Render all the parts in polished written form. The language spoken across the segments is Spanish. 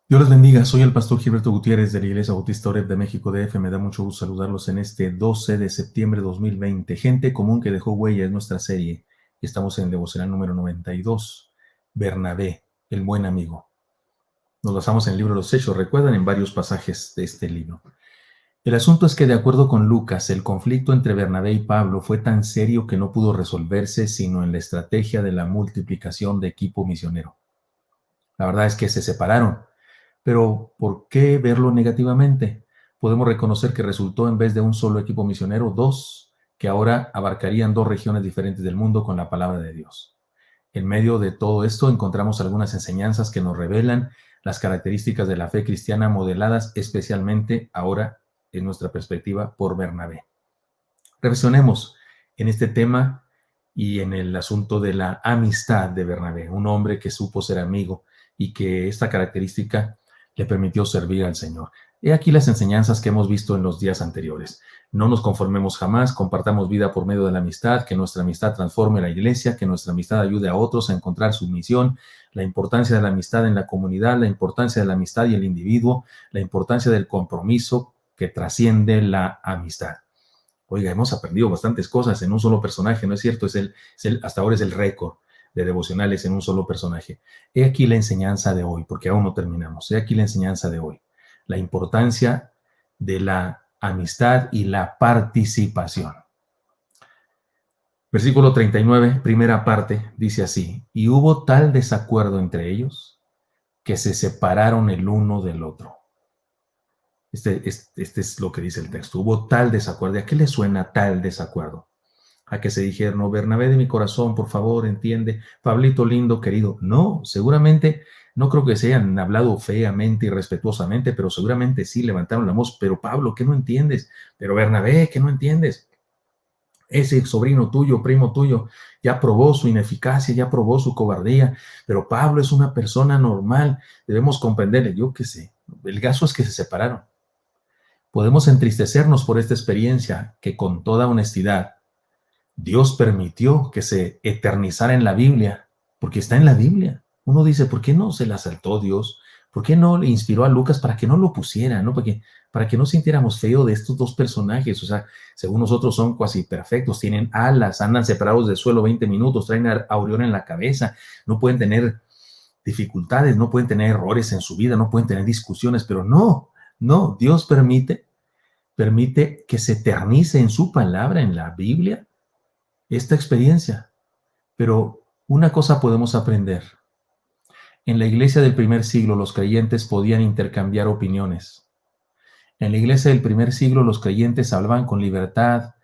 Dios les bendiga, soy el pastor Gilberto Gutiérrez de la Iglesia Bautista Oreb de México DF. Me da mucho gusto saludarlos en este 12 de septiembre de 2020. Gente común que dejó huella es nuestra serie y estamos en el devocional número 92. Bernabé, el buen amigo. Nos basamos en el libro de los Hechos, recuerdan, en varios pasajes de este libro. El asunto es que, de acuerdo con Lucas, el conflicto entre Bernabé y Pablo fue tan serio que no pudo resolverse sino en la estrategia de la multiplicación de equipo misionero. La verdad es que se separaron. Pero, ¿por qué verlo negativamente? Podemos reconocer que resultó, en vez de un solo equipo misionero, dos, que ahora abarcarían dos regiones diferentes del mundo con la palabra de Dios. En medio de todo esto encontramos algunas enseñanzas que nos revelan las características de la fe cristiana modeladas especialmente ahora en nuestra perspectiva por Bernabé. Reflexionemos en este tema y en el asunto de la amistad de Bernabé, un hombre que supo ser amigo y que esta característica le permitió servir al Señor. He aquí las enseñanzas que hemos visto en los días anteriores. No nos conformemos jamás, compartamos vida por medio de la amistad, que nuestra amistad transforme la iglesia, que nuestra amistad ayude a otros a encontrar su misión, la importancia de la amistad en la comunidad, la importancia de la amistad y el individuo, la importancia del compromiso que trasciende la amistad. Oiga, hemos aprendido bastantes cosas en un solo personaje, ¿no es cierto? Hasta ahora es el récord de devocionales en un solo personaje. He aquí la enseñanza de hoy, porque aún no terminamos. He aquí la enseñanza de hoy. La importancia de la amistad y la participación. Versículo 39, primera parte, dice así: y hubo tal desacuerdo entre ellos que se separaron el uno del otro. Este es lo que dice el texto. Hubo tal desacuerdo. ¿A qué le suena tal desacuerdo? A que se dijeron: no, Bernabé de mi corazón, por favor, entiende, Pablito lindo, querido. No, seguramente, no creo que se hayan hablado feamente y respetuosamente, pero seguramente sí levantaron la voz. Pero Pablo, ¿qué no entiendes? Pero Bernabé, ¿qué no entiendes? Ese sobrino tuyo, primo tuyo, ya probó su ineficacia, ya probó su cobardía, pero Pablo es una persona normal, debemos comprenderle. Yo qué sé, el caso es que se separaron. Podemos entristecernos por esta experiencia que, con toda honestidad, Dios permitió que se eternizara en la Biblia, porque está en la Biblia. Uno dice, ¿por qué no se la saltó Dios? ¿Por qué no le inspiró a Lucas para que no lo pusiera? ¿No? Para que no sintiéramos feo de estos dos personajes. O sea, según nosotros son cuasi perfectos, tienen alas, andan separados del suelo 20 minutos, traen aureola en la cabeza, no pueden tener dificultades, no pueden tener errores en su vida, no pueden tener discusiones, pero no, Dios permite que se eternice en su palabra, en la Biblia, esta experiencia. Pero una cosa podemos aprender. En la iglesia del primer siglo los creyentes podían intercambiar opiniones. En la iglesia del primer siglo los creyentes hablaban con libertad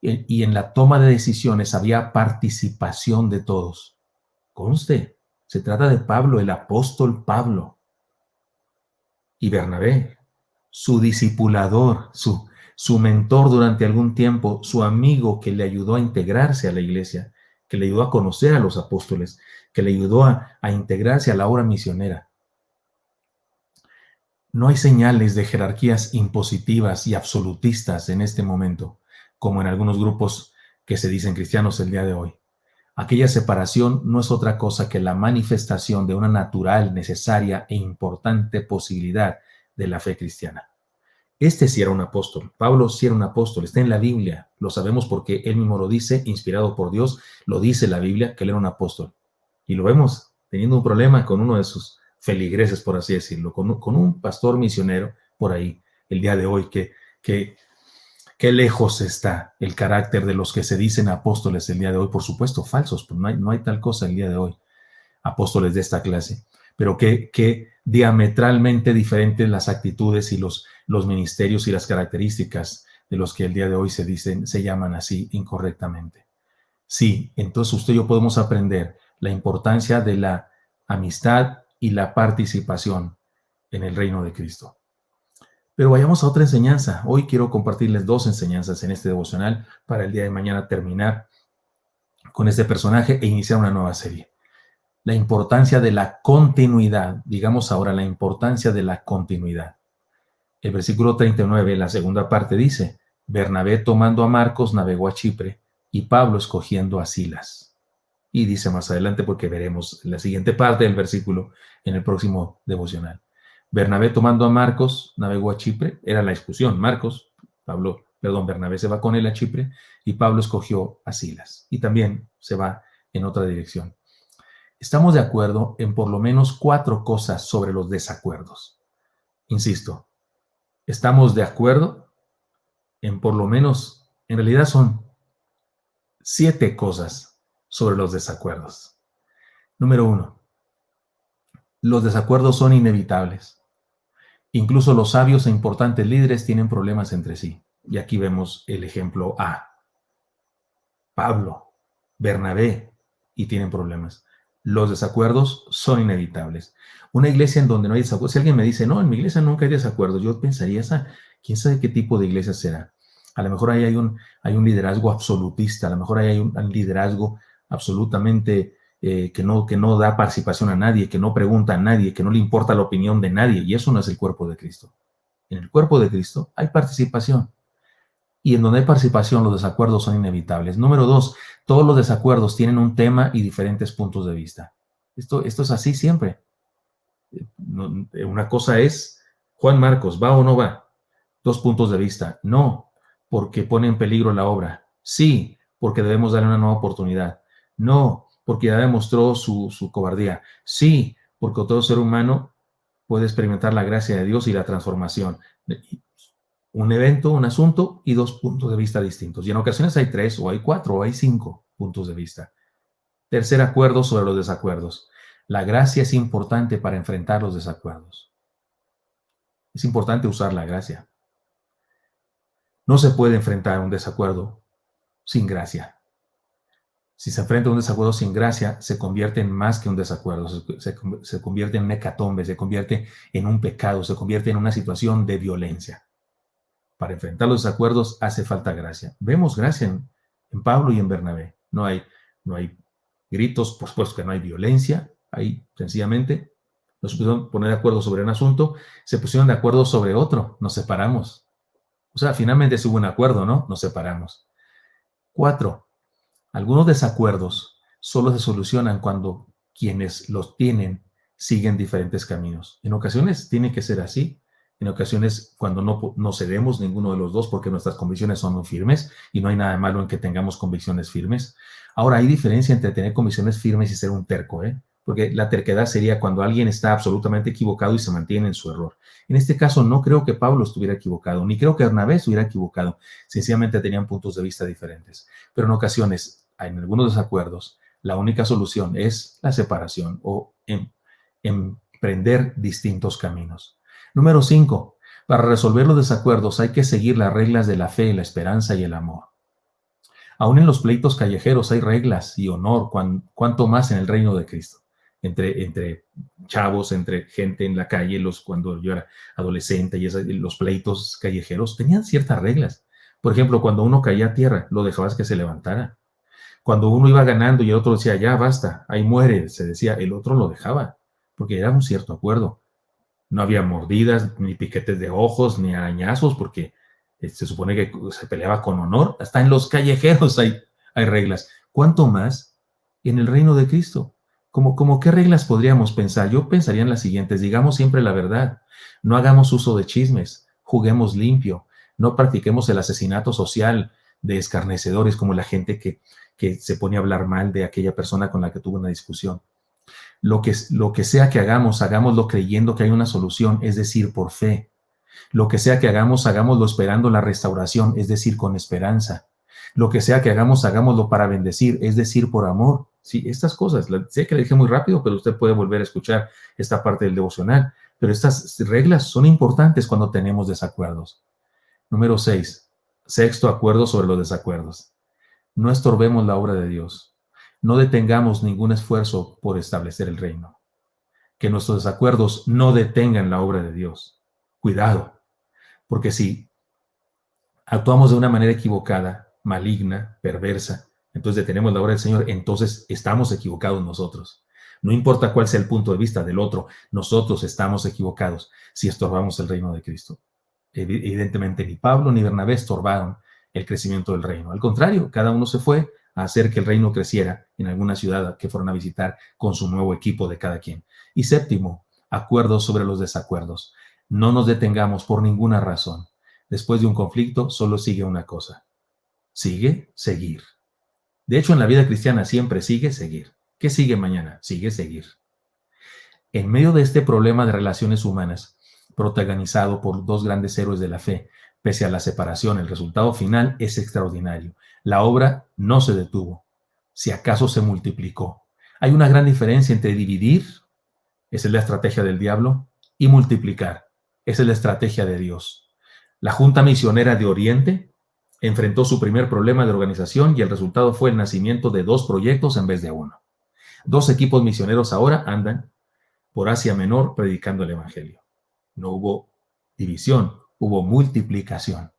y en la toma de decisiones había participación de todos. Conste, se trata de Pablo, el apóstol Pablo, y Bernabé, su discipulador, su mentor durante algún tiempo, su amigo que le ayudó a integrarse a la iglesia, que le ayudó a conocer a los apóstoles, que le ayudó a integrarse a la obra misionera. No hay señales de jerarquías impositivas y absolutistas en este momento, como en algunos grupos que se dicen cristianos el día de hoy. Aquella separación no es otra cosa que la manifestación de una natural, necesaria e importante posibilidad de la fe cristiana. Este sí era un apóstol, Pablo sí era un apóstol, está en la Biblia, lo sabemos porque él mismo lo dice, inspirado por Dios, lo dice la Biblia, que él era un apóstol. Y lo vemos teniendo un problema con uno de sus feligreses, por así decirlo, con un pastor misionero por ahí, el día de hoy, que lejos está el carácter de los que se dicen apóstoles el día de hoy, por supuesto, falsos, pues no hay tal cosa el día de hoy, apóstoles de esta clase, pero que diametralmente diferentes las actitudes y los ministerios y las características de los que el día de hoy se llaman así incorrectamente. Sí, entonces usted y yo podemos aprender la importancia de la amistad y la participación en el reino de Cristo. Pero vayamos a otra enseñanza. Hoy quiero compartirles dos enseñanzas en este devocional para el día de mañana terminar con este personaje e iniciar una nueva serie. La importancia de la continuidad. Digamos ahora la importancia de la continuidad. El versículo 39, la segunda parte dice: Bernabé, tomando a Marcos, navegó a Chipre y Pablo escogiendo a Silas. Y dice más adelante, porque veremos la siguiente parte del versículo en el próximo devocional. Bernabé tomando a Marcos, navegó a Chipre, era la discusión, Bernabé se va con él a Chipre y Pablo escogió a Silas. Y también se va en otra dirección. Estamos de acuerdo en por lo menos 4 cosas sobre los desacuerdos. Insisto, estamos de acuerdo en por lo menos, en realidad son 7 cosas sobre los desacuerdos. Número 1. Los desacuerdos son inevitables. Incluso los sabios e importantes líderes tienen problemas entre sí. Y aquí vemos el ejemplo A. Pablo, Bernabé, y tienen problemas. Los desacuerdos son inevitables. Una iglesia en donde no hay desacuerdos, si alguien me dice, no, en mi iglesia nunca hay desacuerdos, yo pensaría, ¿quién sabe qué tipo de iglesia será? A lo mejor ahí hay un liderazgo absolutista, a lo mejor ahí hay un liderazgo absolutamente que no da participación a nadie, que no pregunta a nadie, que no le importa la opinión de nadie, y eso no es el cuerpo de Cristo. En el cuerpo de Cristo hay participación. Y en donde hay participación, los desacuerdos son inevitables. Número 2, todos los desacuerdos tienen un tema y diferentes puntos de vista. Esto es así siempre. Una cosa es, Juan Marcos, ¿va o no va? 2 puntos de vista. No, porque pone en peligro la obra. Sí, porque debemos darle una nueva oportunidad. No, porque ya demostró su cobardía. Sí, porque todo ser humano puede experimentar la gracia de Dios y la transformación. Un evento, un asunto y 2 puntos de vista distintos. Y en ocasiones hay 3 o hay 4 o hay 5 puntos de vista. Tercer acuerdo sobre los desacuerdos. La gracia es importante para enfrentar los desacuerdos. Es importante usar la gracia. No se puede enfrentar un desacuerdo sin gracia. Si se enfrenta un desacuerdo sin gracia, se convierte en más que un desacuerdo, se convierte en una hecatombe, se convierte en un pecado, se convierte en una situación de violencia. Para enfrentar los desacuerdos hace falta gracia. Vemos gracia en Pablo y en Bernabé. No hay gritos, por supuesto que no hay violencia. Ahí sencillamente nos pusieron poner de acuerdo sobre un asunto, se pusieron de acuerdo sobre otro, nos separamos. O sea, finalmente hubo un acuerdo, ¿no? Nos separamos. 4. Algunos desacuerdos solo se solucionan cuando quienes los tienen siguen diferentes caminos. En ocasiones tiene que ser así. En ocasiones, cuando no cedemos ninguno de los dos porque nuestras convicciones son muy firmes, y no hay nada malo en que tengamos convicciones firmes. Ahora, hay diferencia entre tener convicciones firmes y ser un terco, porque la terquedad sería cuando alguien está absolutamente equivocado y se mantiene en su error. En este caso, no creo que Pablo estuviera equivocado, ni creo que Bernabé estuviera equivocado. Sencillamente tenían puntos de vista diferentes. Pero en ocasiones, en algunos desacuerdos, la única solución es la separación o emprender distintos caminos. Número 5. Para resolver los desacuerdos hay que seguir las reglas de la fe, la esperanza y el amor. Aún en los pleitos callejeros hay reglas y honor, cuanto más en el reino de Cristo. Entre chavos, entre gente en la calle, cuando yo era adolescente y los pleitos callejeros tenían ciertas reglas. Por ejemplo, cuando uno caía a tierra, lo dejabas que se levantara. Cuando uno iba ganando y el otro decía, ya basta, ahí muere, se decía, el otro lo dejaba, porque era un cierto acuerdo. No había mordidas, ni piquetes de ojos, ni arañazos, porque se supone que se peleaba con honor. Hasta en los callejeros hay reglas. ¿Cuánto más en el reino de Cristo? ¿Cómo qué reglas podríamos pensar? Yo pensaría en las siguientes. Digamos siempre la verdad. No hagamos uso de chismes. Juguemos limpio. No practiquemos el asesinato social de escarnecedores como la gente que se pone a hablar mal de aquella persona con la que tuvo una discusión. Lo que sea que hagamos, hagámoslo creyendo que hay una solución, es decir, por fe. Lo que sea que hagamos, hagámoslo esperando la restauración, es decir, con esperanza. Lo que sea que hagamos, hagámoslo para bendecir, es decir, por amor. Sí, estas cosas, sé que le dije muy rápido, pero usted puede volver a escuchar esta parte del devocional. Pero estas reglas son importantes cuando tenemos desacuerdos. Número 6. Sexto acuerdo sobre los desacuerdos. No estorbemos la obra de Dios. No detengamos ningún esfuerzo por establecer el reino. Que nuestros desacuerdos no detengan la obra de Dios. Cuidado, porque si actuamos de una manera equivocada, maligna, perversa, entonces detenemos la obra del Señor, entonces estamos equivocados nosotros. No importa cuál sea el punto de vista del otro, nosotros estamos equivocados si estorbamos el reino de Cristo. Evidentemente ni Pablo ni Bernabé estorbaron el crecimiento del reino. Al contrario, cada uno se fue a hacer que el reino creciera en alguna ciudad que fueron a visitar con su nuevo equipo de cada quien. Y séptimo, acuerdos sobre los desacuerdos. No nos detengamos por ninguna razón. Después de un conflicto solo sigue una cosa. Sigue, seguir. De hecho, en la vida cristiana siempre sigue, seguir. ¿Qué sigue mañana? Sigue, seguir. En medio de este problema de relaciones humanas, protagonizado por dos grandes héroes de la fe, pese a la separación, el resultado final es extraordinario. La obra no se detuvo, si acaso se multiplicó. Hay una gran diferencia entre dividir, esa es la estrategia del diablo, y multiplicar, esa es la estrategia de Dios. La Junta Misionera de Oriente enfrentó su primer problema de organización y el resultado fue el nacimiento de 2 proyectos en vez de 1. 2 equipos misioneros ahora andan por Asia Menor predicando el Evangelio. No hubo división, hubo multiplicación.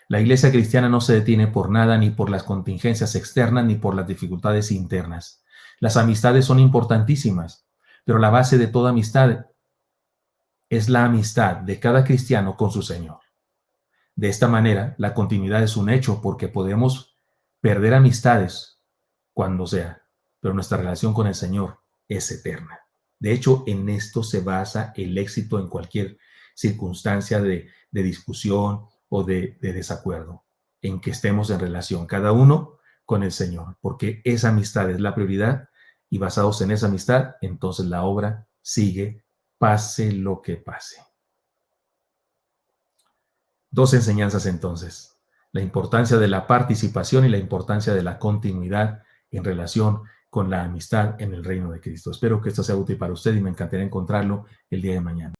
La iglesia cristiana no se detiene por nada, ni por las contingencias externas, ni por las dificultades internas. Las amistades son importantísimas, pero la base de toda amistad es la amistad de cada cristiano con su Señor. De esta manera, la continuidad es un hecho porque podemos perder amistades cuando sea, pero nuestra relación con el Señor es eterna. De hecho, en esto se basa el éxito en cualquier circunstancia de discusión o de desacuerdo, en que estemos en relación cada uno con el Señor, porque esa amistad es la prioridad y basados en esa amistad, entonces la obra sigue, pase lo que pase. 2 enseñanzas entonces, la importancia de la participación y la importancia de la continuidad en relación con la amistad en el reino de Cristo. Espero que esto sea útil para usted y me encantaría encontrarlo el día de mañana.